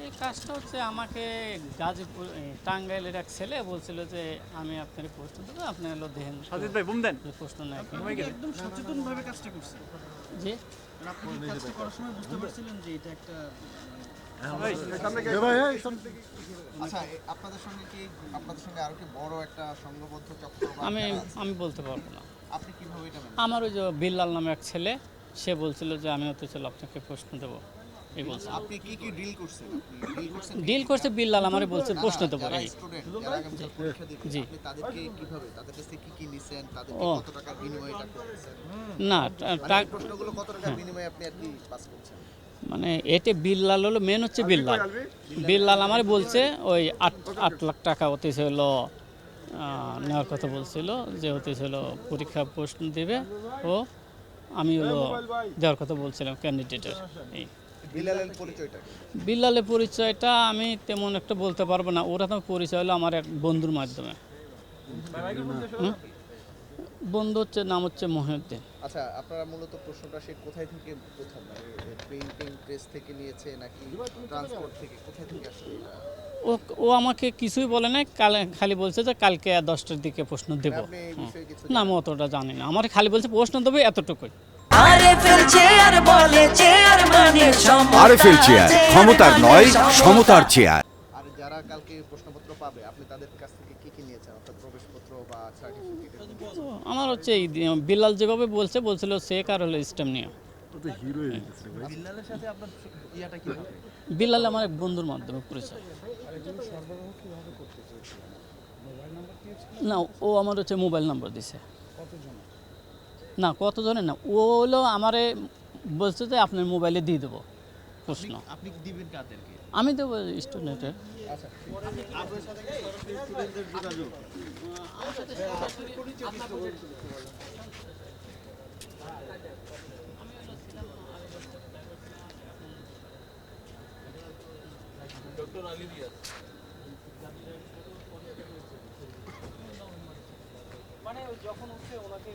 এই কাজটা হচ্ছে আমাকে গাজীপুর টাঙ্গাইলের এক ছেলে বলছিল যে আমি আপনার প্রশ্ন দেবো, আপনি হলো দেখেন সাজিদ ভাই বুম দেন প্রশ্ন নেয় একদম সচেতনভাবে কাজটা করছেন। যে আপনি কি কাজটা করার সময় বুঝতে পারছিলেন যে এটা একটা আচ্ছা, আপনাদের সঙ্গে আরো কি বড় একটা সংঘবদ্ধ চক্র বা আমি যারা আছে? আমি বলতে পারবো না। আপনি কিভাবে এটা মেনে আমার ওই যে বিল্লাল নামে এক ছেলে, সে বলছিল যে আমি হতে চলো আপনাকে প্রশ্ন দেবো, এই বলছে। আপনি কি ডিল করছেন? আপনি ডিল করছেন ডিল করছে বিল্লাল, আমারে বলছে প্রশ্ন দেবো। যারা এই স্টুডেন্ট যারা আগামী কাল পরীক্ষা দিবে জি। আপনি তাদেরকে কিভাবে তাদের কাছ থেকে কি নিছেন, তাদেরকে ও। কত টাকার বিনিময়ে এটা করছেন? না মানে এই প্রশ্নগুলো কত টাকার বিনিময়ে আপনি আর কি পাস করছেন? মানে এতে বিল্লাল হলো মেন হচ্ছে বিল্লাল। বিল্লাল আমার বলছে ওই 8 লাখ টাকা হতে ছিল নেওয়ার কথা বলছিল, যে হতে ছিল পরীক্ষা প্রশ্ন দেবে ও আমি হলো দেওয়ার কথা বলছিলাম ক্যান্ডিডেটের। এই বিলালের পরিচয়টা কি? বিল্লালের পরিচয়টা আমি তেমন একটা বলতে পারবো না, ওরা তো পরিচয় হলো আমার এক বন্ধুর মাধ্যমে। বন্ধু হচ্ছে নাম হচ্ছে মহিউদ্দিন। আচ্ছা, আপনারা মূলত প্রশ্নটা সে কোথায় থেকে প্রথম প্রিন্টিং প্রেস থেকে নিয়েছে নাকি ট্রান্সপোর্ট থেকে, কোথায় থেকে আসলে এটা? ও ও আমাকে কিছুই বলে না, খালি বলছে যে কালকে 10টার দিকে প্রশ্ন দেবো। আপনি এই বিষয়ে কিছু না আমি অতটা জানি না, আমার খালি বলছে প্রশ্ন দেবে এতটুকুই। আরএফএল চেয়ার বলে চেয়ার মানে আরএফএল চেয়ার, ক্ষমতার নয় সমতার চেয়ার। আর যারা কালকে প্রশ্নপত্র পাবে আপনি তাদের কাছ থেকে কি নিয়েছেন, অর্থাৎ প্রবেশপত্র বা সার্টিফিকেট? আমার হচ্ছে এই বিল্লাল যেভাবে বলছিল চেক আর হলো স্ট্যাম্প নিয়ে। বিল্লালের সাথে আপনার ইয়াটা কি হবে? বিল্লাল আমার এক বন্ধুর মাধ্যমে পরিচয়। না ও আমার হচ্ছে মোবাইল নাম্বার দিছে। না কতজনের না, ও হলো আমারে বলছে যে আপনার মোবাইলে দিয়ে দেবো প্রশ্ন। আপনি দিবেন কাদেরকে? আমি দেবো স্টুডেন্টের। আচ্ছা, আপনার সাথে সরাসরি স্টুডেন্টদের যোগাযোগ। মানে যখন উঠছে ওনাকে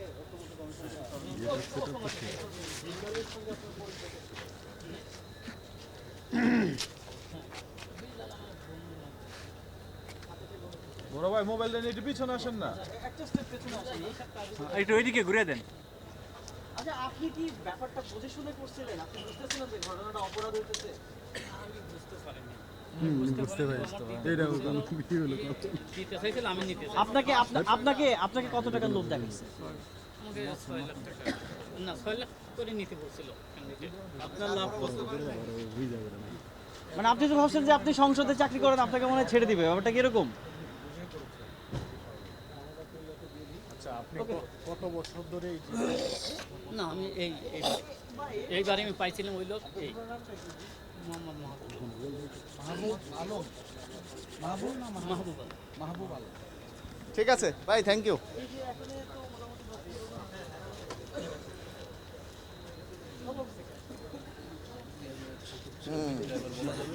বড় ভাই মোবাইল দেন, একটু পিছনে আসেন না। একটা স্টেপ পেছনে আসেন। একটু ওইদিকে ঘুরে দেন। আচ্ছা, আপনি কি ব্যাপারটা বুঝে শুনে করছিলেন? আপনি বুঝতেছিলেন যে ঘটনাটা অপরাধ হইতেছে? দিতে চাইছিল, আমি নিতে চাই। আপনাকে কত টাকা লোভ দেখাইছে? আমাকে 6 লাখ টাকা, না 6 লাখ করে নিতে বলছিল ক্যান্ডিডেট। আপনার লাভ কত? মানে আপনি তো ভাবছেন যে আপনি সংসদে চাকরি করেন, আপনাকে মনে হয় ছেড়ে দিবে, ব্যাপারটা কি এরকম? না আমি এইবারে আমি পাইছিলাম ওই লোক এই মোহাম্মদ মাহবুব আলম। ঠিক আছে ভাই, থ্যাংক ইউ।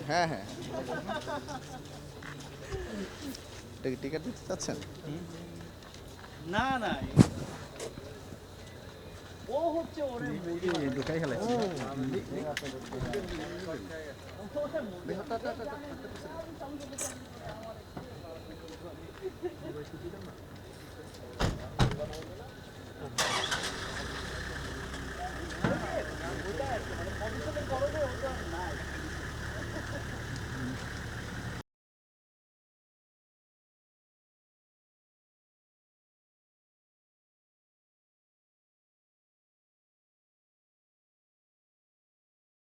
হ্যাঁ হ্যাঁ, টিকিট দিতে চাচ্ছেন? না না, ও হচ্ছে ওরে ঢুকাই খেলাচ্ছে।